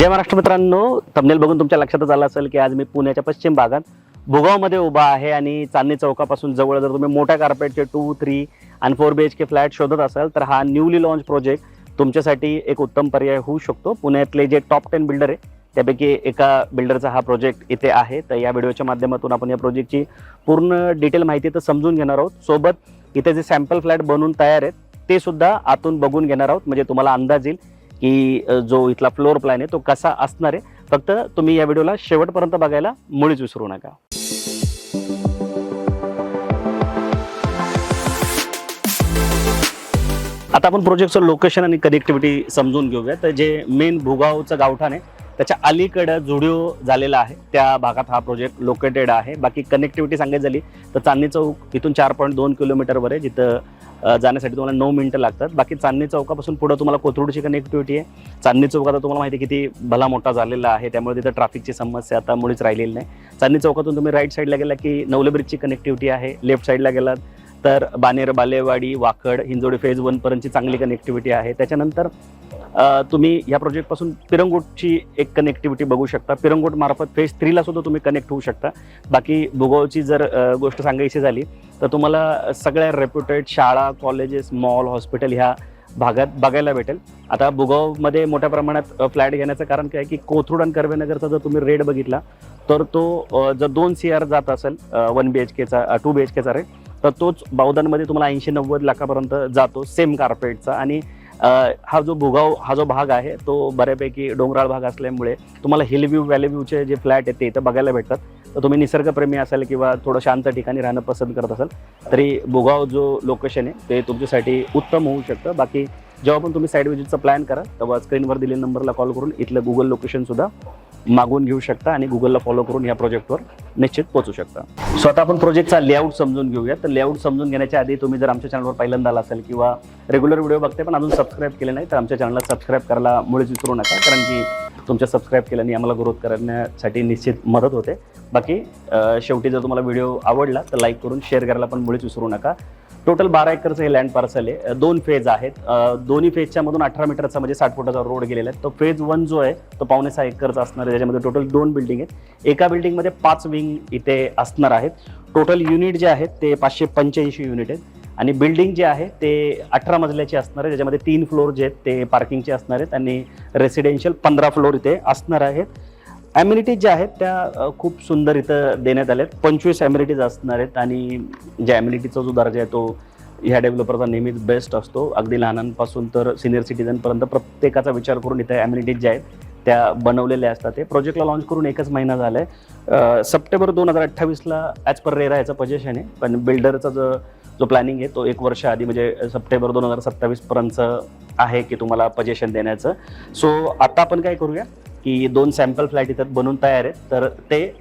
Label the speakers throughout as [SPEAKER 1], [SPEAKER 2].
[SPEAKER 1] जय महाराष्ट्र मित्रांनो, थंबनेल बघून तुमच्या लक्षातच आलं असेल की आज मी पुण्याच्या पश्चिम भागात भुगावमध्ये उभा आहे आणि चांदणी चौकापासून जवळ जर तुम्ही मोठ्या कार्पेटचे 2, 3 आणि 4 BHK फ्लॅट शोधत असाल तर हा न्यूली लॉन्च प्रोजेक्ट तुमच्यासाठी एक उत्तम पर्याय होऊ शकतो। पुण्यातले जे टॉप 10 बिल्डर आहे त्यापैकी एका बिल्डरचा हा प्रोजेक्ट इथे आहे। तर या व्हिडिओच्या माध्यमातून आपण या प्रोजेक्टची पूर्ण डिटेल माहिती तर समजून घेणार आहोत। सोबत इथे जे सॅम्पल फ्लॅट बनवून तयार आहेत ते सुद्धा आतून बघून घेणार आहोत, म्हणजे तुम्हाला अंदाज येईल की जो इथला फ्लोर प्लॅन आहे तो कसा असणार आहे। फक्त तुम्ही या व्हिडिओला शेवटपर्यंत बघायला मुळीच विसरू नका। आता आपण प्रोजेक्टचं लोकेशन आणि कनेक्टिव्हिटी समजून घेऊया। तर जे मेन भुगावचं गावठाण आहे त्याच्या अलीकडे जुडिओ झालेला आहे त्या भागात हा प्रोजेक्ट लोकेटेड आहे। बाकी कनेक्टिव्हिटी सांगायची झाली तर चांदणी चौक इथून 4.2 किलोमीटरवर आहे, जिथं जाण्यासाठी तुम्हाला 9 मिनिटं लागतात। बाकी चांदणी चौकापासून पुढे तुम्हाला कोथरूडची कनेक्टिव्हिटी आहे। चांदणी चौक आता तुम्हाला माहिती किती भला मोठा झालेला आहे, त्यामुळे तिथं ट्रॅफिकची समस्या आता मुळीच राहिलेली नाही। चांदणी चौकातून तुम्ही राईट साईडला गेला की नवले ब्रिजची कनेक्टिव्हिटी आहे, लेफ्ट साईडला गेलात तर बानेर, बालेवाडी, वाकड, हिंजवडी फेज 1 पर्यंतची चांगली कनेक्टिव्हिटी आहे। त्याच्यानंतर तुम्ही या प्रोजेक्टपासून पिरंगुटची एक कनेक्टिव्हिटी बघू शकता। पिरंगुट मार्फत फेज 3 ला सुद्धा तुम्ही कनेक्ट होऊ शकता। बाकी भुगावची जर गोष्ट सांगायची झाली तर तुम्हाला सगळ्या रेप्युटेड शाळा, कॉलेजेस, मॉल, हॉस्पिटल ह्या भागात बघायला भेटेल। आता भुगावमध्ये मोठ्या प्रमाणात फ्लॅट घेण्याचं कारण काय की कोथरूड आणि कर्वेनगरचा जर तुम्ही रेट बघितला तर तो जर 2 CR जात असेल 1 BHKचा 2 BHKचा रेट, तर तोच बावधनमध्ये तुम्हाला 80-90 लाखापर्यंत जातो सेम कार्पेटचा। आणि हा जो भुगाव हा जो भाग आहे तो बऱ्यापैकी डोंगराळ भाग असल्यामुळे तुम्हाला हिल व्ह्यू, व्हॅली व्ह्यूचे जे फ्लॅट आहेत ते इथं बघायला भेटतात। तर तुम्ही निसर्गप्रेमी असाल किंवा थोडं शांत ठिकाणी राहणं पसंत करत असाल तरी भुगाव जो लोकेशन आहे ते तुमच्यासाठी उत्तम होऊ शकतं। बाकी जेव्हा पण तुम्ही साईड व्हिजिटचा प्लॅन करा तेव्हा स्क्रीनवर दिलेल्या नंबरला कॉल करून इथलं गुगल लोकेशन सुद्धा मागून घेऊ शकता आणि गुगलला फॉलो करून या प्रोजेक्टवर निश्चित पोहोचू शकता। सो आता आपण प्रोजेक्टचा लेआउट समजून घेऊया। तर लेआउट समजून घेण्याच्या आधी तुम्ही जर आमच्या चॅनलवर पहिल्यांदा आला असेल किंवा रेग्युलर व्हिडिओ बघते पण अजून सबस्क्राईब केले नाही तर आमच्या चॅनलला सबस्क्राईब करायला मुळीच विसरू नका, कारण की तुमच्या सबस्क्राईब केल्याने आम्हाला ग्रोथ करण्यासाठी निश्चित मदत होते। बाकी शेवटी जर तुम्हाला व्हिडिओ आवडला तर लाईक करून शेअर करायला पण मुळीच विसरू नका। टोटल 12 एकरचं हे लँड पार्सल आहे। 2 फेज आहेत, दोन्ही फेजच्या मधून 18 मीटरचा म्हणजे 60 फुटाचा रोड गेलेला आहे। तो फेज 1 जो आहे तो 5.6 एकरचा असणार आहे, ज्याच्यामध्ये टोटल 2 बिल्डिंग आहेत। एका बिल्डिंगमध्ये 5 विंग इथे असणार आहेत। टोटल युनिट जे आहेत ते 585 युनिट आहेत आणि बिल्डिंग जे आहे ते 18 मजल्याची असणार आहे, ज्याच्यामध्ये 3 फ्लोर जे आहेत ते पार्किंगचे असणार आहेत आणि रेसिडेन्शियल 15 फ्लोर इथे असणार आहेत। ॲम्युनिटीज ज्या आहेत त्या खूप सुंदर इथं देण्यात आल्या आहेत। 25 ॲम्युनिटीज असणार आहेत आणि ज्या ॲम्युनिटीचा जो दर्जा आहे तो ह्या डेव्हलपरचा नेहमीच बेस्ट असतो। अगदी लहानांपासून तर सिनियर सिटीजनपर्यंत प्रत्येकाचा विचार करून इथे ॲम्युनिटीज ज्या आहेत त्या बनवलेल्या असतात। ते प्रोजेक्टला लॉन्च करून 1च महिना झाला आहे। सप्टेंबर 2028ला ॲज पर रेरा याचं पोझिशन आहे, पण बिल्डरचा जो प्लॅनिंग आहे तो 1 वर्ष आधी म्हणजे सप्टेंबर 2027 पर्यंत आहे की तुम्हाला पोझिशन देण्याचं। सो आता आपण काय करूया की 2 सॅम्पल फ्लॅट इथं बनवून तयार आहेत, तर ते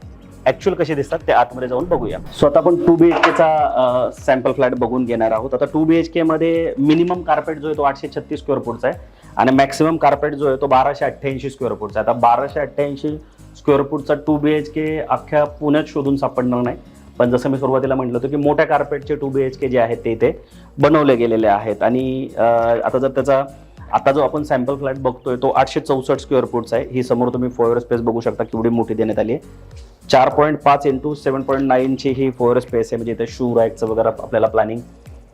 [SPEAKER 1] ॲक्च्युअल कसे दिसतात ते आतमध्ये जाऊन बघूया। सो आता आपण 2 BHKचा सॅम्पल फ्लॅट बघून घेणार आहोत। आता 2 BHK मध्ये मिनिमम कार्पेट जो आहे तो 836 स्क्वेअर फूटचा आहे आणि मॅक्सिमम कार्पेट जो आहे तो 1288 स्क्वेअर फूटचा आहे। आता 1288 स्क्वेअर फूटचा 2 BHK अख्ख्या पुण्यात शोधून सापडणार नाही, पण जसं मी सुरुवातीला म्हटलं होतं की मोठ्या कार्पेटचे 2 BHK जे आहेत ते इथे बनवले गेलेले आहेत। आणि आता जर त्याचा आता जो आपण सॅम्पल फ्लॅट बघतोय तो 864 स्क्वेअर फूटचा आहे। ही समोर तुम्ही फोयर स्पेस बघू शकता केवढी मोठी देण्यात आली आहे। 4.5 × 7.9 ची ही फोयर स्पेस आहे, म्हणजे इथे शू रॅकचं वगैरे आपल्याला प्लॅनिंग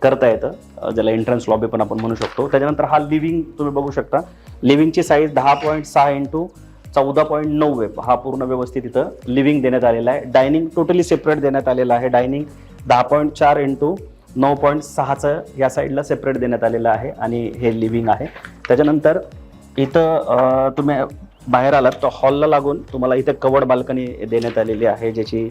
[SPEAKER 1] करता येतं, ज्याला एंट्रन्स लॉबी पण आपण म्हणू शकतो। त्याच्यानंतर हा लिव्हिंग तुम्ही बघू शकता, लिव्हिंगची साईज 10.6 × 14.9 आहे। हा पूर्ण व्यवस्थित इथं लिव्हिंग देण्यात आलेला आहे। डायनिंग टोटली सेपरेट देण्यात आलेला आहे। डायनिंग 10.4 × 9.6चं या साईडला सेपरेट देण्यात आलेलं आहे आणि हे लिव्हिंग आहे। त्याच्यानंतर इथं तुम्ही बाहेर आलात तर हॉलला लागून तुम्हाला इथे कवर्ड बाल्कनी देण्यात आलेली आहे, ज्याची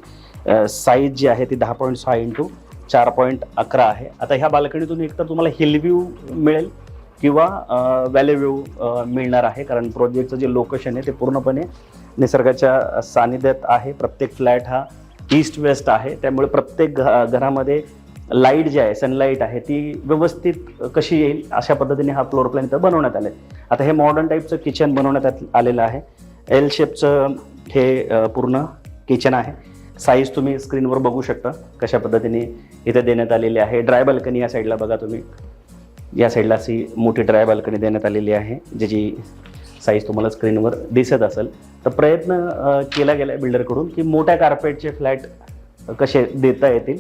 [SPEAKER 1] साईज जी आहे ती 10.6 × 4.11 आहे। आता ह्या बाल्कनीतून एकतर तुम्हाला हिल व्ह्यू मिळेल किंवा व्हॅली व्ह्यू मिळणार आहे, कारण प्रोजेक्टचं जे लोकेशन आहे ते पूर्णपणे निसर्गाच्या सानिध्यात आहे। प्रत्येक फ्लॅट हा ईस्ट वेस्ट आहे, त्यामुळे प्रत्येक घरामध्ये लाईट जी आहे, सनलाईट आहे ती व्यवस्थित कशी येईल अशा पद्धतीने हा फ्लोर प्लॅन इथं बनवण्यात आला आहे। आता हे मॉडर्न टाईपचं किचन बनवण्यात आलेलं आहे। एल शेपचं हे पूर्ण किचन आहे। साईज तुम्ही स्क्रीनवर बघू शकता कशा पद्धतीने इथे देण्यात आलेली आहे। ड्राय बाल्कनी या साईडला बघा तुम्ही, या साईडला अशी मोठी ड्राय बाल्कनी देण्यात आलेली आहे, ज्याची साईज तुम्हाला स्क्रीनवर दिसत असेल. तर प्रयत्न केला गेला आहे बिल्डरकडून की मोठ्या कार्पेटचे फ्लॅट कसे देता येतील.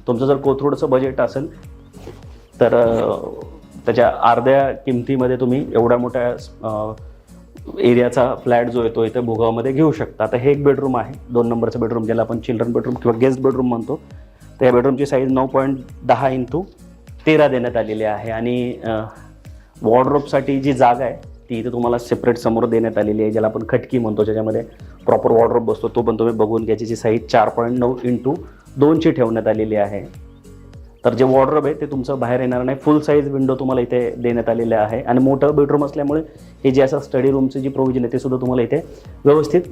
[SPEAKER 1] तुमचं जर कोथरूडचं बजेट असेल तर त्याच्या अर्ध्या किमतीमध्ये तुम्ही एवढ्या मोठ्या एरियाचा फ्लॅट जो आहे तो इथे भुगावमध्ये घेऊ शकता. आता हे एक बेडरूम आहे, 2 नंबरचं बेडरूम, ज्याला आपण चिल्ड्रन बेडरूम किंवा गेस्ट बेडरूम म्हणतो. तर या बेडरूमची साईज 9.10x13 देण्यात आलेली आहे आणि वॉर्डरोबसाठी जी जागा आहे ती इथे तुम्हाला सेपरेट समोर देण्यात आलेली आहे, ज्याला आपण खटकी म्हणतो, ज्याच्यामध्ये प्रॉपर वॉर्डरोब बसतो. तो पण तुम्ही बघून घ्यायची. जी साईज 4.9x2 ठेवण्यात आलेली आहे. तर जे वॉर्डरोब आहे ते तुमचं बाहेर येणार नाही. फुल साईज विंडो तुम्हाला इथे देण्यात आलेले आहे आणि मोठं बेडरूम असल्यामुळे हे जे असं स्टडी रूमचं जी प्रोव्हिजन आहे ते सुद्धा तुम्हाला इथे व्यवस्थित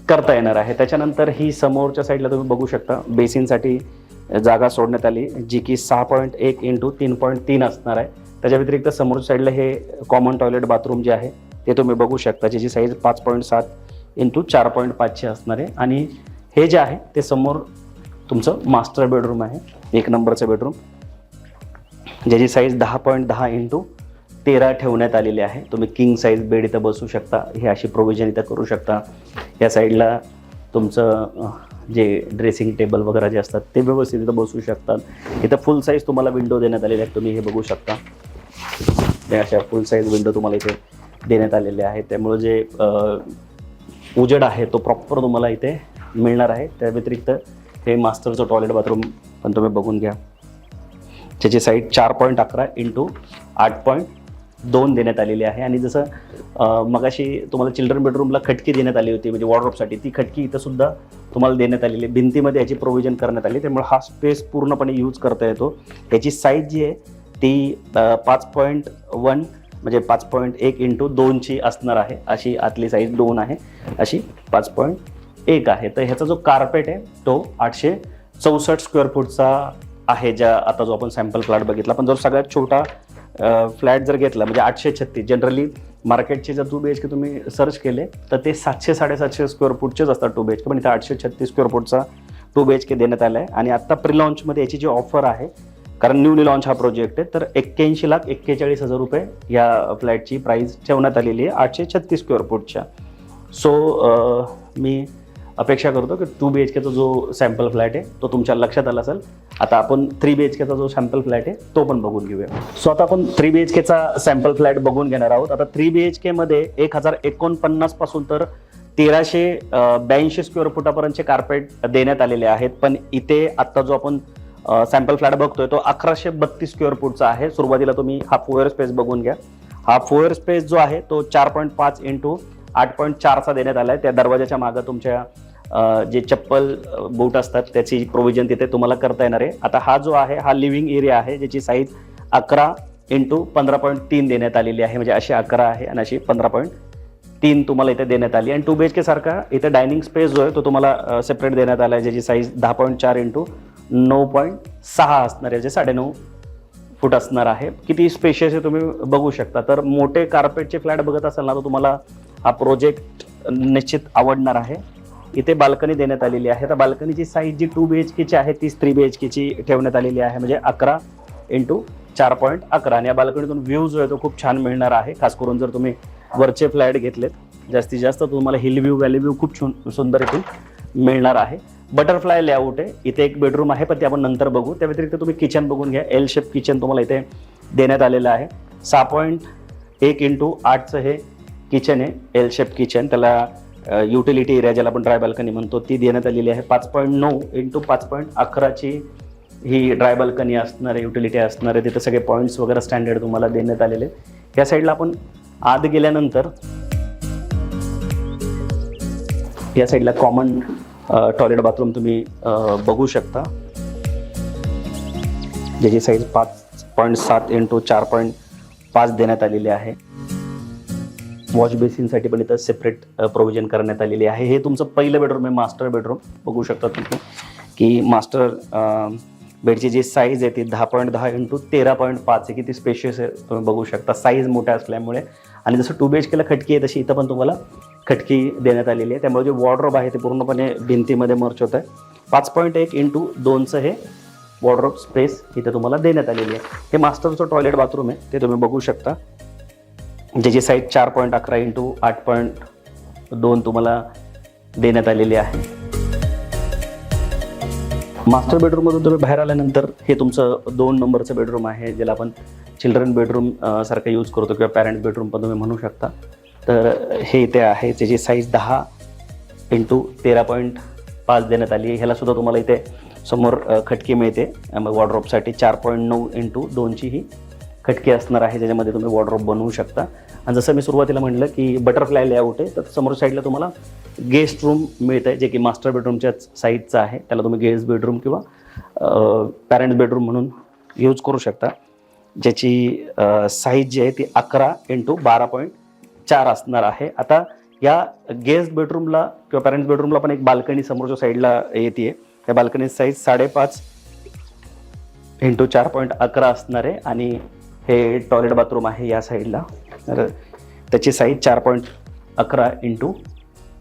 [SPEAKER 1] करता येणार आहे. त्याच्यानंतर ही समोरच्या साईडला तुम्ही बघू शकता बेसिनसाठी जागा सोडण्यात आली, जी की 6.1x3.3 असणार आहे. त्याच्या व्यतिरिक्त समोरच्या साईडला हे कॉमन टॉयलेट बाथरूम जे आहे ते तुम्ही बघू शकता, ज्याची साईज 5.7x4.5 असणार आहे. आणि हे जे आहे ते समोर तुमचं मास्टर बेडरूम आहे, 1 नंबरचं बेडरूम, ज्याची साईज 10.10x13 ठेवण्यात आलेली आहे. तुम्ही किंग साईज बेड इथं बसू शकता, हे अशी प्रोव्हिजन इथं करू शकता. या साईडला तुमचं जे ड्रेसिंग टेबल वगैरे जे असतात ते व्यवस्थित इथं बसू शकतात. इथं फुल साईज तुम्हाला विंडो देण्यात आलेले आहेत, तुम्ही हे बघू शकता. ते अशा फुल साईज विंडो तुम्हाला इथे देण्यात आलेले आहे. त्यामुळे जे उजेड आहे तो प्रॉपर तुम्हाला इथे मिळणार आहे. त्या व्यतिरिक्त हे मास्टरचं टॉयलेट बाथरूम पण तुम्ही बघून घ्या, ज्याची साईज 4.11x8.2 देण्यात आलेली आहे. आणि जसं मगाशी तुम्हाला चिल्ड्रन बेडरूमला खटकी देण्यात आली होती म्हणजे वॉर्डरोबसाठी, ती खटकी इथं सुद्धा तुम्हाला देण्यात आलेली आहे. भिंतीमध्ये याची प्रोव्हिजन करण्यात आली, त्यामुळे हा स्पेस पूर्णपणे यूज करता येतो. याची साईज जी आहे ती 5.1 म्हणजे 5.1x2 असणार आहे. अशी आतली साईज 2 आहे, अशी 5.1 आहे. तर ह्याचा जो कार्पेट आहे तो 864 स्क्वेअर फूटचा आहे, ज्या आता जो आपण सॅम्पल फ्लॅट बघितला. पण जर सगळ्यात छोटा फ्लॅट जर घेतला म्हणजे 836, जनरली मार्केटचे जर 2 BHK तुम्ही सर्च केले तर ते 700-750 स्क्वेअर फूटचेच असतात 2 BHK, पण इथं 836 स्क्वेअर फूटचा 2 BHK देण्यात आला आहे. आणि आत्ता प्री लॉन्चमध्ये याची जी ऑफर आहे, कारण न्यूली लॉन्च हा प्रोजेक्ट आहे, तर 81,41,000 रुपये या फ्लॅटची प्राईस ठेवण्यात आलेली आहे 836 स्क्वेअर फूटच्या. सो मी अपेक्षा करतो की 2 BHKचा जो सॅम्पल फ्लॅट आहे तो तुमच्या लक्षात आला असेल. आता आपण 3 BHKचा जो सॅम्पल फ्लॅट आहे तो पण बघून घेऊया. सो आता आपण 3 BHKचा सॅम्पल फ्लॅट बघून घेणार आहोत. आता 3 BHKमध्ये 1049 पासून तर 1382 स्क्वेअर फुटापर्यंतचे कार्पेट देण्यात आलेले आहेत. पण इथे आत्ता जो आपण सॅम्पल फ्लॅट बघतोय तो 1132 स्क्वेअर फूटचा आहे. सुरुवातीला तुम्ही हा फोअर स्पेस बघून घ्या. हा फोअर स्पेस जो आहे तो 4.5x8.4चा देण्यात आला आहे. त्या दरवाजाच्या मागं तुमच्या जे चप्पल बूट असतात त्याची प्रोव्हिजन तिथे तुम्हाला करता येणार आहे. आता हा जो आहे हा लिव्हिंग एरिया आहे, ज्याची साईज 11x15.3 देण्यात आलेली आहे. म्हणजे अशी 11 आहे आणि अशी 15.3 तुम्हाला इथे देण्यात आली. आणि 2 BHK सारखा इथे डायनिंग स्पेस जो आहे तो तुम्हाला सेपरेट देण्यात आला आहे, ज्याची साईज 10.4x9.6 असणार आहे, जे 9.5 फूट असणार आहे. किती स्पेशियस आहे तुम्ही बघू शकता. तर मोठे कार्पेटचे फ्लॅट बघत असाल ना तर तुम्हाला हा प्रोजेक्ट निश्चित आवडणार आहे. इथे बाल्कनी देण्यात आलेली आहे. तर बाल्कनीची साईज जी 2 BHKची आहे तीच 3 BHKची ठेवण्यात आलेली आहे, म्हणजे 11x4.11. आणि या बाल्कनीतून व्ह्यू जो आहे तो खूप छान मिळणार आहे. खास करून जर तुम्ही वरचे फ्लॅट घेतलेत जास्तीत जास्त तुम्हाला हिल व्ह्यू, व्हॅली व्ह्यू खूप सुंदर इथून मिळणार आहे. बटरफ्लाय लेआउट आहे. इथे एक बेडरूम आहे पण ते आपण नंतर बघू. त्या व्यतिरिक्त तुम्ही किचन बघून घ्या. एल शेप किचन तुम्हाला इथे देण्यात आलेलं आहे. 6.1x8चं हे किचन आहे, एल शेप किचन. त्याला युटिलिटी एरिया ज्याला आपण ड्राय बाल्कनी म्हणतो ती देण्यात आलेली आहे. 5.9x5.11ची ही ड्राय बाल्कनी असणार आहे, युटिलिटी असणार आहे. तिथे सगळे पॉईंट्स वगैरे स्टँडर्ड तुम्हाला देण्यात आलेले. या साईडला आपण आत गेल्यानंतर या साईडला कॉमन टॉयलेट बाथरूम तुम्ही बघू शकता, ज्याची साईज 5.7x4.5 देण्यात आलेली आहे. वॉश बेसिनसाठी पण इथं सेपरेट प्रोव्हिजन करण्यात आलेली आहे. हे तुमचं पहिलं बेडरूम आहे, मास्टर बेडरूम. बघू शकता तुम्ही की मास्टर बेडची जी साईज आहे ती 10.10x13.5 आहे. किती स्पेशियस आहे तुम्ही बघू शकता, साईज मोठ्या असल्यामुळे. आणि जसं 2 BHKला खटकी आहे तशी इथं पण तुम्हाला खटकी देण्यात आलेली आहे. त्यामुळे जे वॉर्डरोब आहे ते पूर्णपणे भिंतीमध्ये मर्ज होत आहे. 5.1x2चं हे वॉर्डरोब स्पेस इथं तुम्हाला देण्यात आलेली आहे. हे मास्टरचं टॉयलेट बाथरूम आहे, ते तुम्ही बघू शकता. ज्याची साईज 4.11 इंटू 8.2 तुम्हाला देण्यात आलेली आहे. मास्टर बेडरूममधून तुम्ही बाहेर आल्यानंतर हे तुमचं 2 नंबरचं बेडरूम आहे, ज्याला आपण चिल्ड्रन बेडरूम सारखं यूज करतो किंवा पॅरेंट बेडरूम पण तुम्ही म्हणू शकता. तर हे इथे आहे, त्याची साईज 10 इंटू 13.5 देण्यात आली आहे. ह्याला सुद्धा तुम्हाला इथे समोर खटकी मिळते. वॉर्डरोबसाठी 4.9 इंटू 2ची ही खटकी असणार आहे, ज्याच्यामध्ये तुम्ही वॉर्डरोब बनवू शकता. आणि जसं मी सुरुवातीला म्हटलं की बटरफ्लाय लेआउट आहे, तर समोर साईडला तुम्हाला गेस्ट रूम मिळतं आहे, जे की मास्टर बेडरूमच्याच साईजचं आहे. त्याला तुम्ही गेस्ट बेडरूम किंवा पॅरेंट्स बेडरूम म्हणून यूज करू शकता, ज्याची साईज जी आहे ती 11 इंटू 12.4 असणार आहे. आता या गेस्ट बेडरूमला किंवा पॅरेंट्स बेडरूमला पण एक बाल्कनी समोरच्या साईडला येते. त्या बाल्कनीची साईज 5.5 इंटू 4.11 असणार आहे. आणि हे टॉयलेट बाथरूम आहे या साईडला, तर त्याची साईज 4.11 इंटू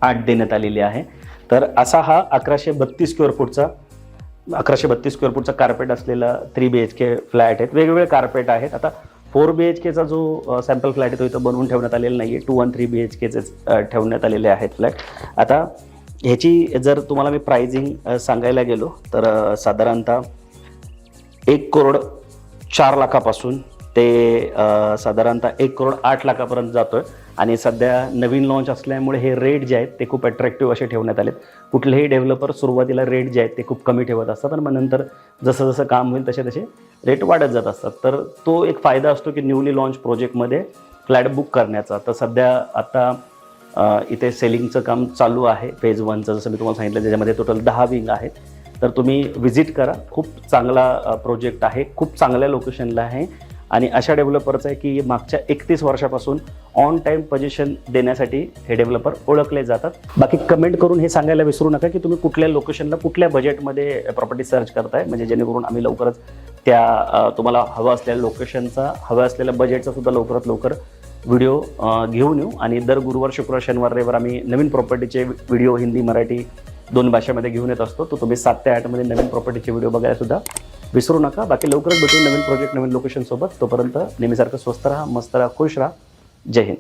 [SPEAKER 1] 8 देण्यात आलेली आहे. तर असा हा 1132 स्क्वेअर फूटचा कार्पेट असलेला 3 BHK फ्लॅट आहेत. वेगवेगळे कार्पेट आहेत. आता 4 BHKचा जो सॅम्पल फ्लॅट आहे तो इथं बनवून ठेवण्यात आलेला नाही आहे. 2 आणि 3 BHKचे ठेवण्यात आलेले आहेत फ्लॅट. आता ह्याची जर तुम्हाला मी प्राइसिंग सांगायला गेलो तर साधारणतः 1,04 लाखापासून ते साधारणतः 1,08 लाखापर्यंत जातोय. आणि सध्या नवीन लॉन्च असल्यामुळे हे रेट जे आहेत ते खूप अट्रॅक्टिव्ह असे ठेवण्यात आलेत. कुठलेही डेव्हलपर सुरुवातीला रेट जे आहेत ते खूप कमी ठेवत असतात आणि मग नंतर जसं जसं काम होईल तसे तसे रेट वाढत जात असतात. तर तो एक फायदा असतो की न्यूली लॉन्च प्रोजेक्टमध्ये फ्लॅट बुक करण्याचा. तर सध्या आता इथे सेलिंगचं काम चालू आहे फेज 1चं, जसं मी तुम्हाला सांगितलं, ज्याच्यामध्ये टोटल 10 विंग आहेत. तर तुम्ही व्हिजिट करा. खूप चांगला प्रोजेक्ट आहे, खूप चांगल्या लोकेशनला आहे आणि अशा डेव्हलपरचं आहे की मागच्या 31 वर्षापासून ऑन टाईम पोझिशन देण्यासाठी हे डेव्हलपर ओळखले जातात. बाकी कमेंट करून हे सांगायला विसरू नका की तुम्ही कुठल्या लोकेशनला कुठल्या बजेटमध्ये प्रॉपर्टी सर्च करताय, म्हणजे जेणेकरून आम्ही लवकरच त्या तुम्हाला हवं असलेल्या लोकेशनचा, हवं असलेल्या बजेटचा सुद्धा लवकरात लवकर व्हिडिओ घेऊन येऊ. आणि दर गुरुवार, शुक्रवार, शनिवार, रविवार आम्ही नवीन प्रॉपर्टीचे व्हिडिओ हिंदी मराठी 2 भाषेमध्ये घेऊन येत असतो. तर तुम्ही 7 ते 8 मध्ये नवीन प्रॉपर्टीचे व्हिडिओ बघायला सुद्धा विसरू नका. बाकी लवकरच भेटू नवीन प्रोजेक्ट, नवीन लोकेशन सोबत. तोपर्यंत नेहमीसारखं स्वस्त राहा, मस्त राहा, खुश राहा. जय हिंद.